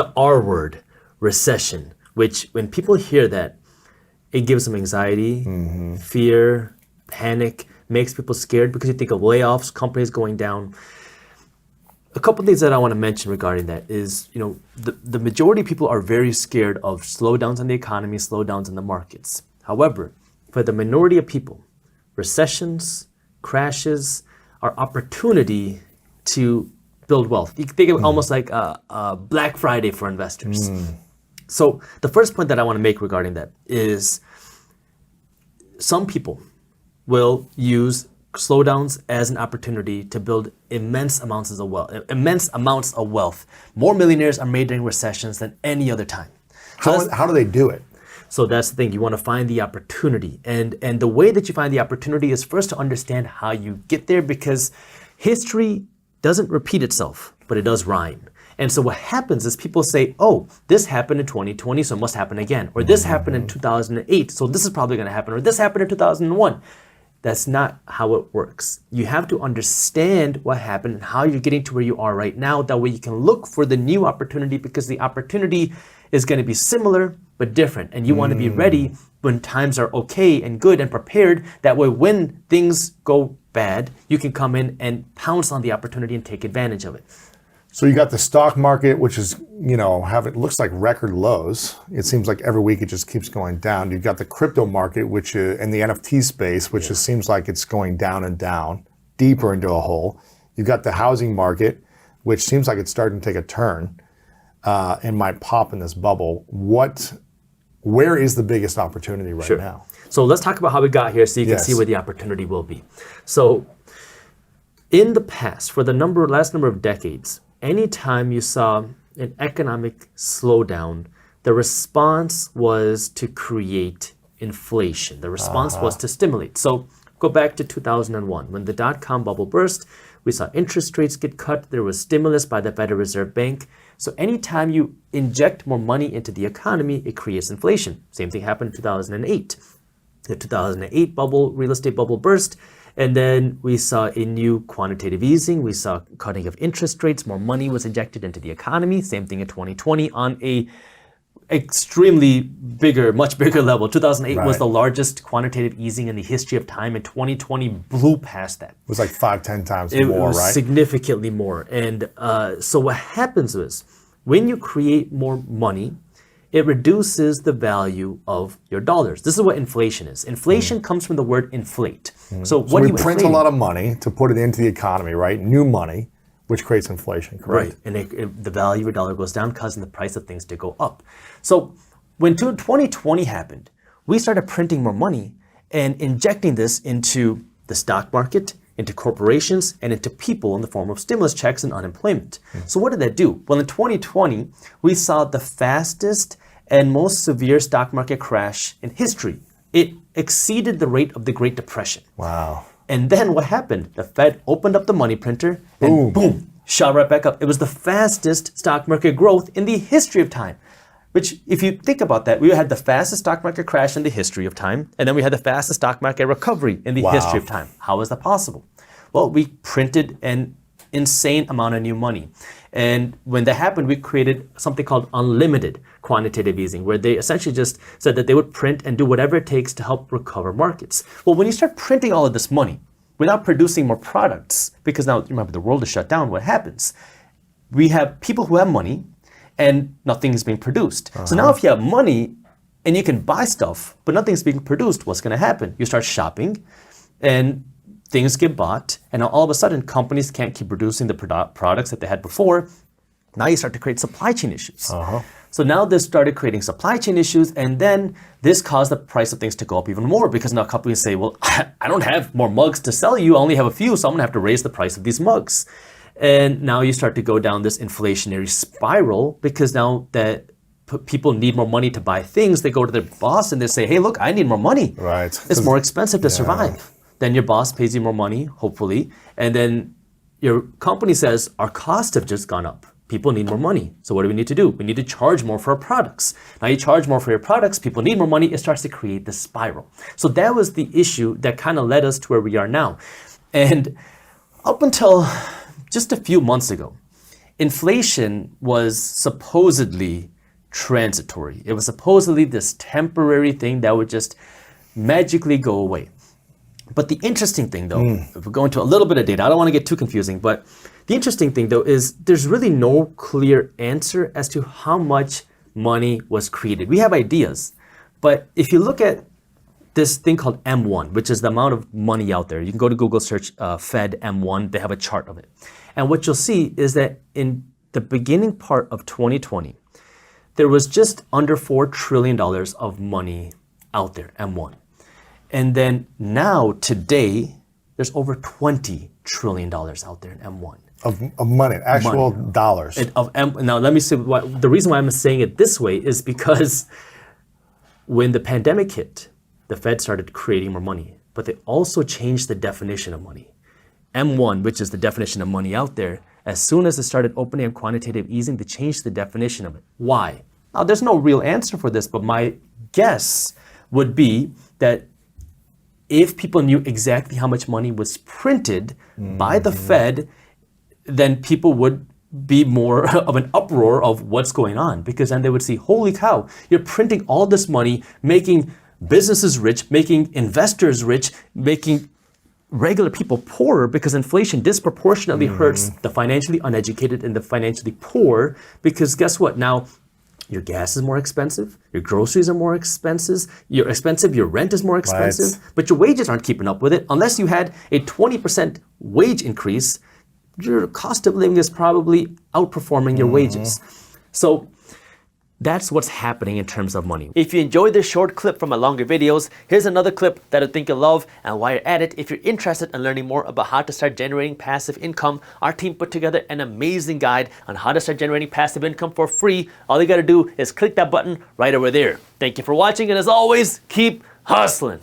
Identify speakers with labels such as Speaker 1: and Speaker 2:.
Speaker 1: the R word, recession, which when people hear that, it gives them anxiety, fear, panic, makes people scared because you think of layoffs, companies going down. A couple things that I want to mention regarding that is, the majority of people are very scared of slowdowns in the economy, slowdowns in the markets. However, for the minority of people, recessions, crashes are opportunity to build wealth. You can think of it almost like a Black Friday for investors. So the first point that I want to make regarding that is some people will use slowdowns as an opportunity to build immense amounts of wealth. More millionaires are made during recessions than any other time.
Speaker 2: How do they do it?
Speaker 1: So that's the thing. You want to find the opportunity. And the way that you find the opportunity is first to understand how you get there, because history doesn't repeat itself, but it does rhyme. And so what happens is people say, oh, this happened in 2020, so it must happen again. Or this happened in 2008, so this is probably going to happen. Or this happened in 2001. That's not how it works. You have to understand what happened and how you're getting to where you are right now. That way you can look for the new opportunity, because the opportunity is going to be similar but different. And you want to be ready when times are okay and good and prepared. That way when things go bad, you can come in and pounce on the opportunity and take advantage of it.
Speaker 2: So you got the stock market, which is, looks like record lows. It seems like every week it just keeps going down. You've got the crypto market, which in the NFT space, which just seems like it's going down and down, deeper into a hole. You've got the housing market, which seems like it's starting to take a turn and might pop in this bubble. Where is the biggest opportunity right now?
Speaker 1: So let's talk about how we got here so you can see where the opportunity will be. So in the past, for the last number of decades, anytime you saw an economic slowdown, the response was to create inflation. The response was to stimulate. So go back to 2001. When the dot-com bubble burst, we saw interest rates get cut. There was stimulus by the Federal Reserve Bank. So anytime you inject more money into the economy, it creates inflation. Same thing happened in 2008. The 2008 real estate bubble burst. And then we saw a new quantitative easing. We saw cutting of interest rates. More money was injected into the economy. Same thing in 2020 on a much bigger level. 2008 was the largest quantitative easing in the history of time, and 2020 blew past that.
Speaker 2: It was like 5-10 times more,
Speaker 1: it was
Speaker 2: right?
Speaker 1: Significantly more. And so what happens is when you create more money, it reduces the value of your dollars. This is what inflation is. Inflation comes from the word inflate. So what
Speaker 2: we print a lot of money to put it into the economy, right? New money, which creates inflation, correct?
Speaker 1: Right, and the value of your dollar goes down, causing the price of things to go up. So when 2020 happened, we started printing more money and injecting this into the stock market, into corporations, and into people in the form of stimulus checks and unemployment. So what did that do? Well, in 2020, we saw the fastest and most severe stock market crash in history. It exceeded the rate of the Great Depression.
Speaker 2: Wow.
Speaker 1: And then what happened? The Fed opened up the money printer and boom, shot right back up. It was the fastest stock market growth in the history of time. Which, if you think about that, we had the fastest stock market crash in the history of time, and then we had the fastest stock market recovery in the history of time. How is that possible? Well, we printed an insane amount of new money. And when that happened, we created something called unlimited quantitative easing, where they essentially just said that they would print and do whatever it takes to help recover markets. Well, when you start printing all of this money without producing more products, because now remember the world is shut down, what happens? We have people who have money and nothing is being produced. So now if you have money and you can buy stuff, but nothing's being produced, what's going to happen? You start shopping and things get bought, and all of a sudden companies can't keep producing the products that they had before. Now you start to create supply chain issues. So now this started creating supply chain issues, and then this caused the price of things to go up even more, because now companies say, well, I don't have more mugs to sell you, I only have a few, so I'm gonna have to raise the price of these mugs. And now you start to go down this inflationary spiral, because now that people need more money to buy things, they go to their boss and they say, hey, look, I need more money.
Speaker 2: Right.
Speaker 1: It's more expensive to survive. Then your boss pays you more money, hopefully, and then your company says, our costs have just gone up. People need more money. So what do we need to do? We need to charge more for our products. Now you charge more for your products, people need more money, it starts to create this spiral. So that was the issue that kind of led us to where we are now. And up until just a few months ago, inflation was supposedly transitory. It was supposedly this temporary thing that would just magically go away. But the interesting thing though, if we go into a little bit of data, I don't want to get too confusing, but the interesting thing though is there's really no clear answer as to how much money was created. We have ideas, but if you look at this thing called M1, which is the amount of money out there, you can go to Google search Fed M1, they have a chart of it. And what you'll see is that in the beginning part of 2020, there was just under $4 trillion of money out there, M1. And then now, today, there's over $20 trillion out there in M1.
Speaker 2: Of money, actual dollars.
Speaker 1: Now, let me say, the reason why I'm saying it this way is because when the pandemic hit, the Fed started creating more money, but they also changed the definition of money. M1, which is the definition of money out there, as soon as it started opening and quantitative easing, they changed the definition of it. Why? Now, there's no real answer for this, but my guess would be that if people knew exactly how much money was printed by the Fed, then people would be more of an uproar of what's going on, because then they would see, holy cow, you're printing all this money, making businesses rich, making investors rich, making regular people poorer, because inflation disproportionately hurts the financially uneducated and the financially poor, because guess what? Now, your gas is more expensive, your groceries are more expensive, your rent is more expensive, but your wages aren't keeping up with it. Unless you had a 20% wage increase, your cost of living is probably outperforming your wages. So that's what's happening in terms of money. If you enjoyed this short clip from my longer videos, here's another clip that I think you'll love. And while you're at it, if you're interested in learning more about how to start generating passive income, our team put together an amazing guide on how to start generating passive income for free. All you gotta do is click that button right over there. Thank you for watching, and as always, keep hustling.